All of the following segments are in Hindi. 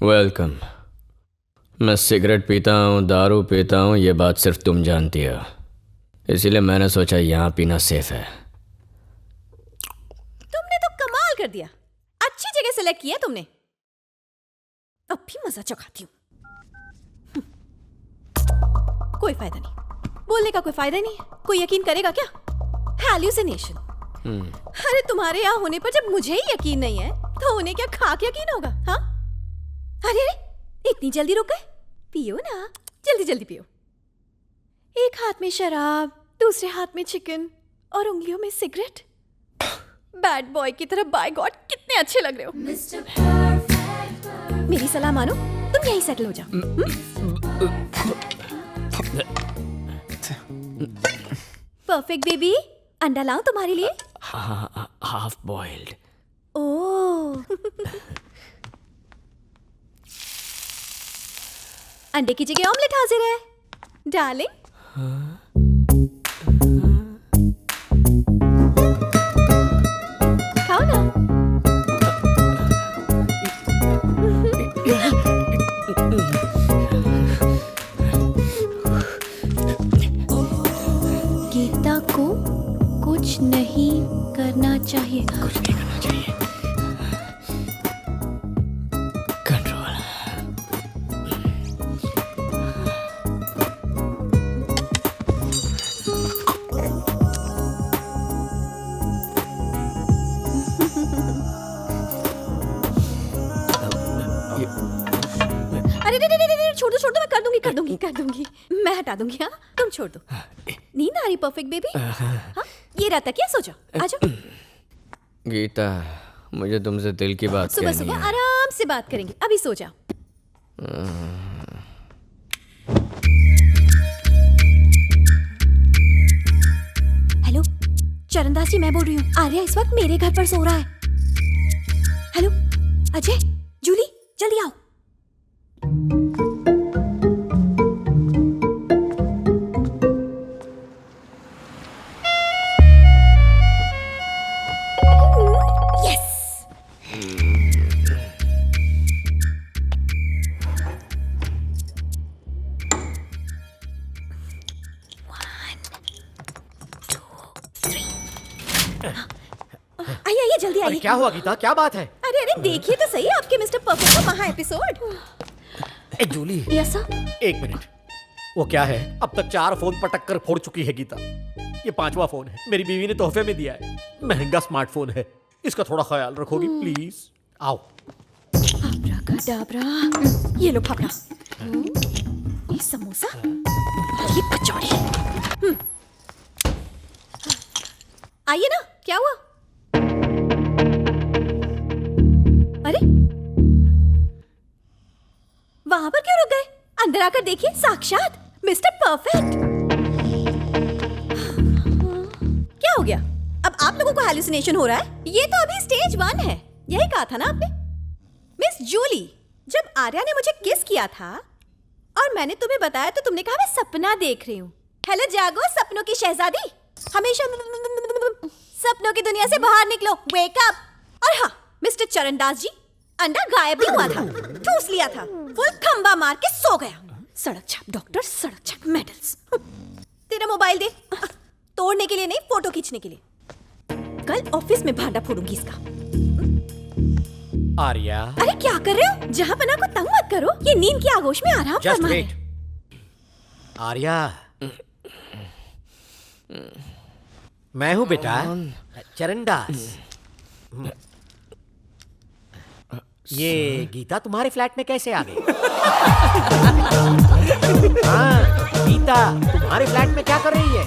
वेलकम। मैं सिगरेट पीता हूँ, दारू पीता हूँ, ये बात सिर्फ तुम जानती हो, इसीलिए मैंने सोचा यहाँ पीना सेफ है। तुमने तो कमाल कर दिया, अच्छी जगह सेलेक्ट किया तुमने। अब भी मजा चखाती हूँ। कोई फायदा नहीं, बोलने का कोई फायदा नहीं है। कोई यकीन करेगा क्या? हैल्यूसिनेशन। अरे तुम्हारे यहाँ होने पर जब मुझे ही यकीन नहीं है तो उन्हें क्या खाक यकीन होगा? हाँ, अरे अरे इतनी जल्दी रुक गए? पियो ना, जल्दी जल्दी पियो। एक हाथ में शराब, दूसरे हाथ में चिकन और उंगलियों में सिगरेट। बैड बॉय की तरह, बाय गॉड कितने अच्छे लग रहे हो। मेरी सलाह मानो, तुम यहीं सेटल हो जाओ। परफेक्ट बेबी, अंडा लाऊं तुम्हारे लिए? Half boiled. ओह अंडे की जगह ऑमलेट हाजिर है डार्लिंग। खाओ ना। गीता को कुछ नहीं करना चाहिए। कुछ नहीं करना चाहिए। कंट्रोल। अरे छोड़ दो, मैं कर दूंगी। मैं हटा दूंगी। हाँ, तुम छोड़ दो। नींद आ रही परफेक्ट बेबी? हाँ, ये रहता क्या? सो जाओ, आ जाओ। गीता, मुझे तुमसे दिल की बात सुबह कहनी सुबह है। आराम से बात करेंगे, अभी सो जाओ। हेलो चरणदास जी, मैं बोल रही हूँ। आर्या इस वक्त मेरे घर पर सो रहा है। हेलो अजय, जूली, जल्दी आओ। यस। आइए आइए, जल्दी अरे आइए। क्या हुआ गीता, क्या बात है? अरे अरे देखिए तो सही आपके मिस्टर परफेक्ट का महा एपिसोड। ए जूली, यस सर। एक मिनट। वो क्या है, अब तक 4 फोन पटक कर फोड़ चुकी है गीता। ये 5वां फोन है, मेरी बीवी ने तोहफे में दिया है। महंगा स्मार्टफोन है, इसका थोड़ा ख्याल रखोगी प्लीज? आओ। अब्राकडाब्रा। ये लो फाफड़ा, ये समोसा, ये कचौड़ी। आइए ना, क्या हुआ? अरे वहां पर क्यों रुक गए? अंदर आकर देखिए, साक्षात मिस्टर परफेक्ट। क्या हो गया? अब आप लोगों को हैलुसिनेशन हो रहा है? ये तो अभी स्टेज 1 है, यही कहा था ना आपने? मिस जूली, जब आर्या ने मुझे किस किया था और मैंने तुम्हें बताया तो तुमने कहा मैं सपना देख रही हूँ। हेलो जागो सपनों की शहजादी, हमेशा सपनों की दुनिया से बाहर निकलो, वेक अप। और हाँ मिस्टर चरणदास जी, अंडा गायब भी हुआ था, ठूस लिया था, फुल खंबा मार के सो गया। सड़क छाप डॉक्टर, सड़क छाप मेडल्स। तेरा मोबाइल दे, तोड़ने के लिए नहीं, फोटो खींचने के लिए। कल ऑफिस में भांडा फोड़ूंगी इसका। आर्या, अरे क्या कर रहे हो? जहां पना को तंग मत करो, ये नींद की आगोश में आराम जस्ट फरमा वेट। है। आर्या, मैं हूँ बेटा, चरणदास। ये गीता तुम्हारे फ्लैट में कैसे आ गई? हाँ, गीता तुम्हारे फ्लैट में क्या कर रही है?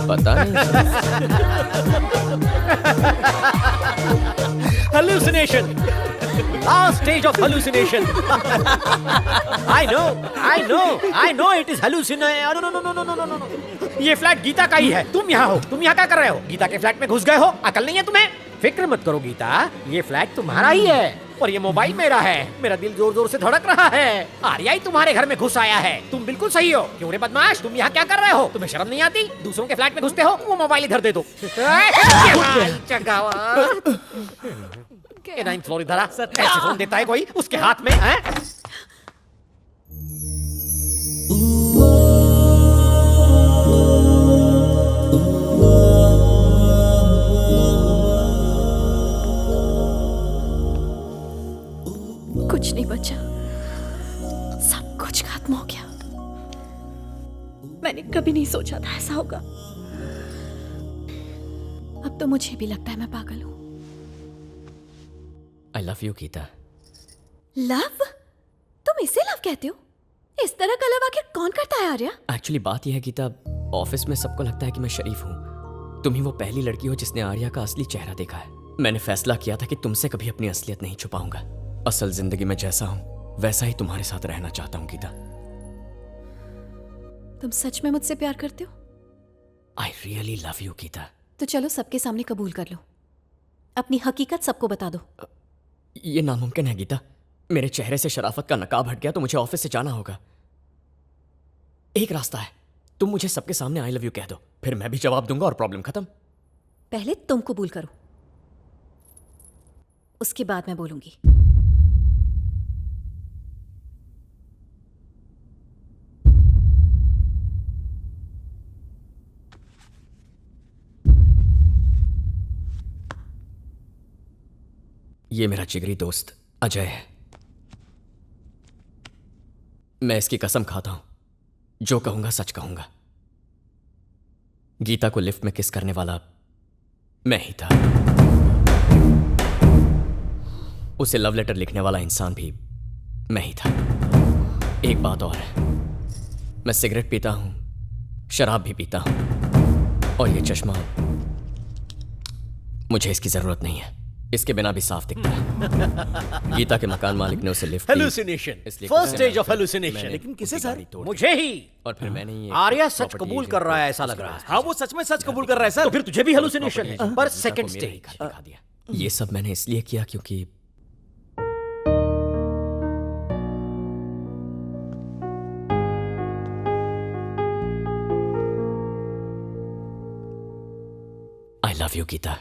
पता नहीं। Hallucination. Last stage of hallucination. I know it is hallucination. No. ये फ्लैट गीता का ही है। तुम यहाँ हो, तुम यहाँ क्या कर रहे हो? गीता के फ्लैट में घुस गए हो? अकल नहीं है तुम्हें? फिक्र मत करो गीता, ये फ्लैट तुम्हारा ही है और ये मोबाइल मेरा है। मेरा दिल जोर जोर से धड़क रहा है। आर्या ही तुम्हारे घर में घुस आया है। तुम बिल्कुल सही हो। क्यों रे बदमाश, तुम यहाँ क्या कर रहे हो? तुम्हें शर्म नहीं आती? दूसरों के फ्लैट में घुसते हो, वो मोबाइल इधर दे दो। ये नाइन फ्लोर इधर आ। ऐसे फोन देता है कोई उसके हाथ में हैं? कुछ नहीं बचा, सब कुछ खत्म हो गया। मैंने कभी नहीं सोचा था ऐसा होगा। अब तो मुझे भी लगता है मैं पागल हूं। I love you Geeta. Love? तुम इसे लव कहते हो? इस तरह का लव आखिर कौन करता है आर्या? एक्चुअली बात यह है गीता, ऑफिस में सबको लगता है कि मैं शरीफ हूँ। तुम ही वो पहली लड़की हो जिसने आर्या का असली चेहरा देखा है। मैंने फैसला किया था कि तुमसे कभी अपनी असलियत नहीं छुपाऊंगा। असल जिंदगी में जैसा हूँ वैसा ही तुम्हारे साथ रहना चाहता हूँ गीता। तुम सच में मुझसे प्यार करते हो? I really love you Geeta. तो चलो सबके सामने कबूल कर लो, अपनी हकीकत सबको बता दो। ये नामुमकिन है गीता। मेरे चेहरे से शराफत का नकाब हट गया तो मुझे ऑफिस से जाना होगा। एक रास्ता है, तुम मुझे सबके सामने आई लव यू कह दो, फिर मैं भी जवाब दूंगा और प्रॉब्लम खत्म। पहले तुम कबूल करो, उसके बाद मैं बोलूंगी। ये मेरा जिगरी दोस्त अजय है। मैं इसकी कसम खाता हूं, जो कहूंगा सच कहूंगा। गीता को लिफ्ट में किस करने वाला मैं ही था। उसे लव लेटर लिखने वाला इंसान भी मैं ही था। एक बात और है, मैं सिगरेट पीता हूं, शराब भी पीता हूं, और ये चश्मा, मुझे इसकी जरूरत नहीं है। इसके बिना भी साफ दिखता है। गीता के मकान मालिक ने उसे लिफ्ट दी, हेलुसिनेशन, इसलिए फर्स्ट कुछ स्टेज ऑफ मैंने हेलुसिनेशन। लेकिन किसे सर? मुझे ही। और फिर मैंने ये आर्या सच property कबूल agent कर रहा है को ऐसा लग उसके रहा है। पास हाँ वो सच में सच कबूल कर रहा है तो सर। फिर तुझे भी हेलुसिनेशन property है, agent पर को सेकंड मेरे ही स्टेज। घर दिखा दिया। ये सब मैंने इसलिए किया क्योंकि I love you Geeta.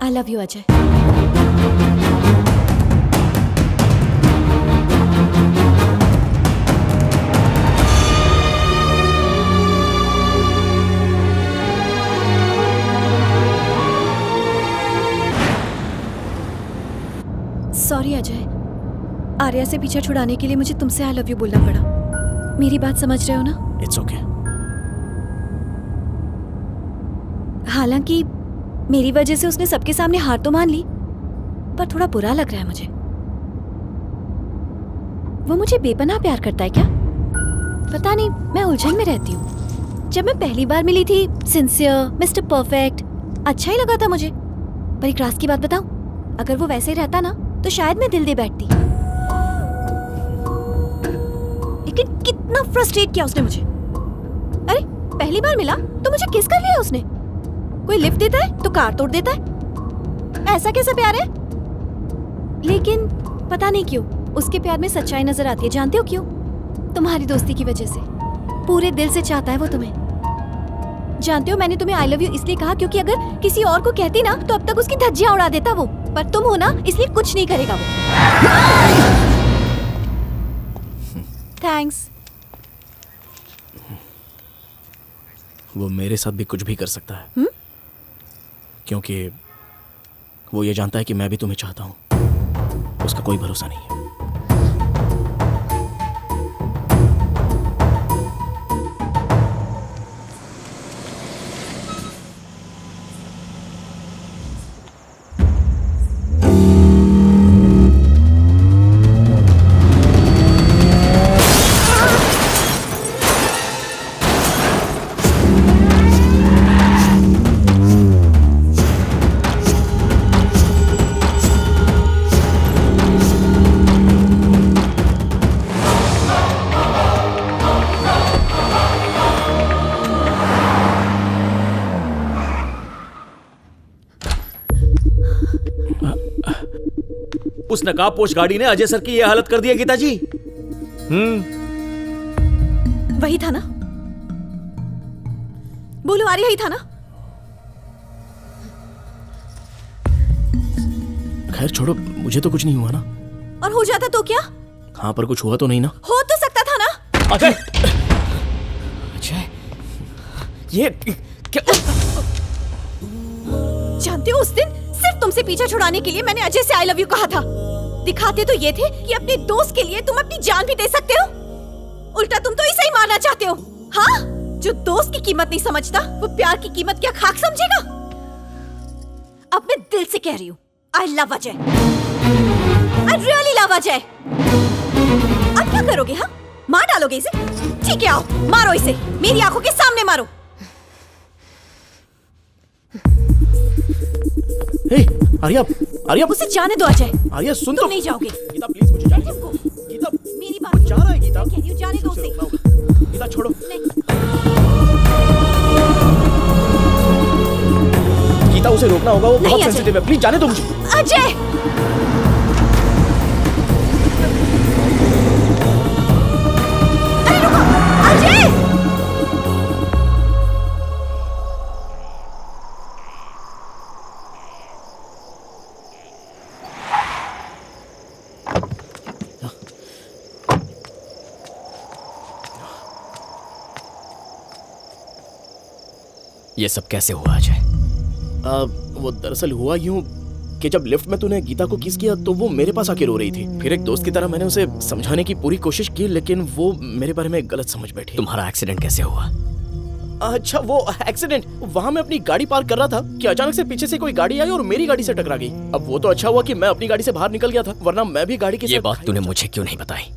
I love you Ajay. Sorry Ajay, Arya से पीछा छुड़ाने के लिए मुझे तुमसे आई लव यू बोलना पड़ा। मेरी बात समझ रहे हो ना? It's okay. हालांकि मेरी वजह से उसने सबके सामने हार तो मान ली, पर थोड़ा बुरा लग रहा है मुझे। वो मुझे बेपनाह प्यार करता है क्या? पता नहीं, मैं उलझन में रहती हूँ। जब मैं पहली बार मिली थी, सिंसियर, मिस्टर परफेक्ट, अच्छा ही लगा था मुझे। पर एक राज की बात बताऊं, अगर वो वैसे ही रहता ना तो शायद मैं दिल दे बैठती। लेकिन कितना फ्रस्ट्रेट किया उसने मुझे। अरे पहली बार मिला तो मुझे किस कर लिया उसने। कोई लिफ्ट देता है तो कार तोड़ देता है। ऐसा कैसा प्यार है? लेकिन पता नहीं क्यों उसके प्यार में सच्चाई नजर आती है। जानते हो क्यों? तुम्हारी दोस्ती की वजह से। पूरे दिल से चाहता है वो तुम्हें। जानते हो, मैंने तुम्हें आई लव यू इसलिए कहा क्योंकि अगर किसी और को कहती ना तो अब तक उसकी धज्जियां उड़ा देता वो। पर तुम हो ना, इसलिए कुछ नहीं करेगा वो। थैंक्स। वो मेरे साथ भी कुछ भी कर सकता है। क्योंकि वो ये जानता है कि मैं भी तुम्हें चाहता हूं। उसका कोई भरोसा नहीं है। उस नकाबपोश गाड़ी ने अजय सर की ये हालत कर दी है गीता जी। वही था ना? बोलो आर्या, ही था ना? खैर छोड़ो, मुझे तो कुछ नहीं हुआ ना। और हो जाता तो क्या? हाँ, पर कुछ हुआ तो नहीं ना? हो तो सकता था ना? अजय, अजय, ये क्या? जानते हो, उस दिन सिर्फ तुमसे पीछा छुड़ाने के लिए मैंने अजय से आई लव यू कहा था। दिखाते तो ये थे कि अपने दोस्त के लिए तुम अपनी जान भी दे सकते हो। उल्टा तुम तो इसे ही मारना चाहते हो। हाँ, जो दोस्त की कीमत नहीं समझता वो प्यार की कीमत क्या खाक समझेगा? अब मैं दिल से कह रही हूँ, I love Ajay. I really love Ajay. अब क्या करोगे? हाँ, मार डालोगे इसे? ठीक है, आओ मारो इसे, मेरी आंखों के सामने मारो। हे, आर्या, आर्या, उसे जाने दो अजय। आर्या सुन तो। तुम नहीं जाओगे। गीता प्लीज मुझे जाने दो। तुमको गीता, मेरी बात जा रहा है गीता। कह रही हूँ, जाने दो उसे। गीता छोड़ो। नहीं। गीता, उसे रोकना होगा, वो बहुत नहीं, अजय। सेंसिटिव है। प्लीज जाने दो मुझे। अजय, अरे रुको, अजय! ये सब कैसे हुआ अजय? वो दरअसल हुआ यूं कि जब लिफ्ट में तूने गीता को किस किया तो वो मेरे पास आके रो रही थी। फिर एक दोस्त की तरह मैंने उसे समझाने की पूरी कोशिश की, लेकिन वो मेरे बारे में गलत समझ बैठी। तुम्हारा एक्सीडेंट कैसे हुआ? अच्छा, वो एक्सीडेंट, वहां मैं अपनी गाड़ी पार्क कर रहा था कि अचानक से पीछे से कोई गाड़ी आई और मेरी गाड़ी से टकरा गई। अब वो तो अच्छा हुआ कि मैं अपनी गाड़ी से बाहर निकल गया था, वरना मैं भी गाड़ी के ये साथ बात तूने मुझे क्यों नहीं बताई?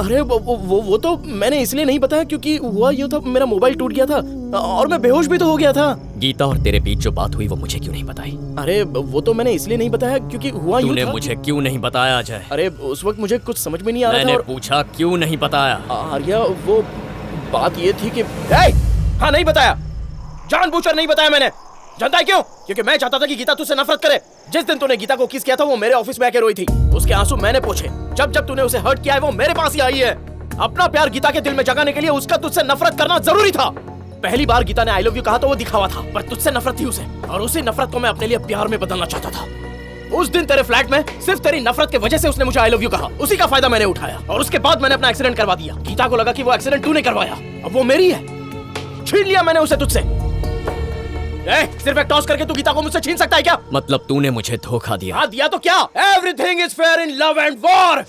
अरे वो तो मैंने इसलिए नहीं बताया क्योंकि हुआ यूं था, मेरा मोबाइल टूट गया था और मैं बेहोश भी तो हो गया था। गीता और तेरे बीच जो बात हुई वो मुझे क्यों नहीं बताई? अरे वो तो मैंने इसलिए नहीं बताया क्योंकि हुआ यूं तूने था। मुझे क्यों नहीं बताया अजय? अरे उस वक्त मुझे कुछ समझ में नहीं आ रहा मैंने था और पूछा क्यों नहीं बताया? आर्या, वो बात ये थी कि हाँ, नहीं बताया, जानबूझकर नहीं बताया मैंने। जानता है क्यों? क्योंकि मैं चाहता था कि गीता तुझसे नफरत करे। जिस दिन तूने गीता को किस किया था वो मेरे ऑफिस में आके रोई थी। उसके आंसू मैंने पोंछे। जब जब तूने उसे हर्ट किया है वो मेरे पास ही आई है। अपना प्यार गीता के दिल में जगाने के लिए उसका तुझसे नफरत करना जरूरी था। पहली बार गीता ने आई लव यू कहा तो वो दिखावा था, पर तुझसे नफरत थी उसे, और उसी नफरत को मैं अपने लिए प्यार में बदलना चाहता था। उस दिन तेरे फ्लैट में सिर्फ तेरी नफरत की वजह से उसने मुझे आई लव यू कहा। उसी का फायदा मैंने उठाया और उसके बाद मैंने अपना एक्सीडेंट करवा दिया। गीता को लगा कि वो एक्सीडेंट तूने करवाया, अब वो मेरी है। छीन लिया मैंने उसे तुझसे। सिर्फ एक टॉस करके तू गीता को मुझसे छीन सकता है क्या? मतलब तूने मुझे धोखा दिया? हाँ, दिया तो क्या? Everything is fair in love and war.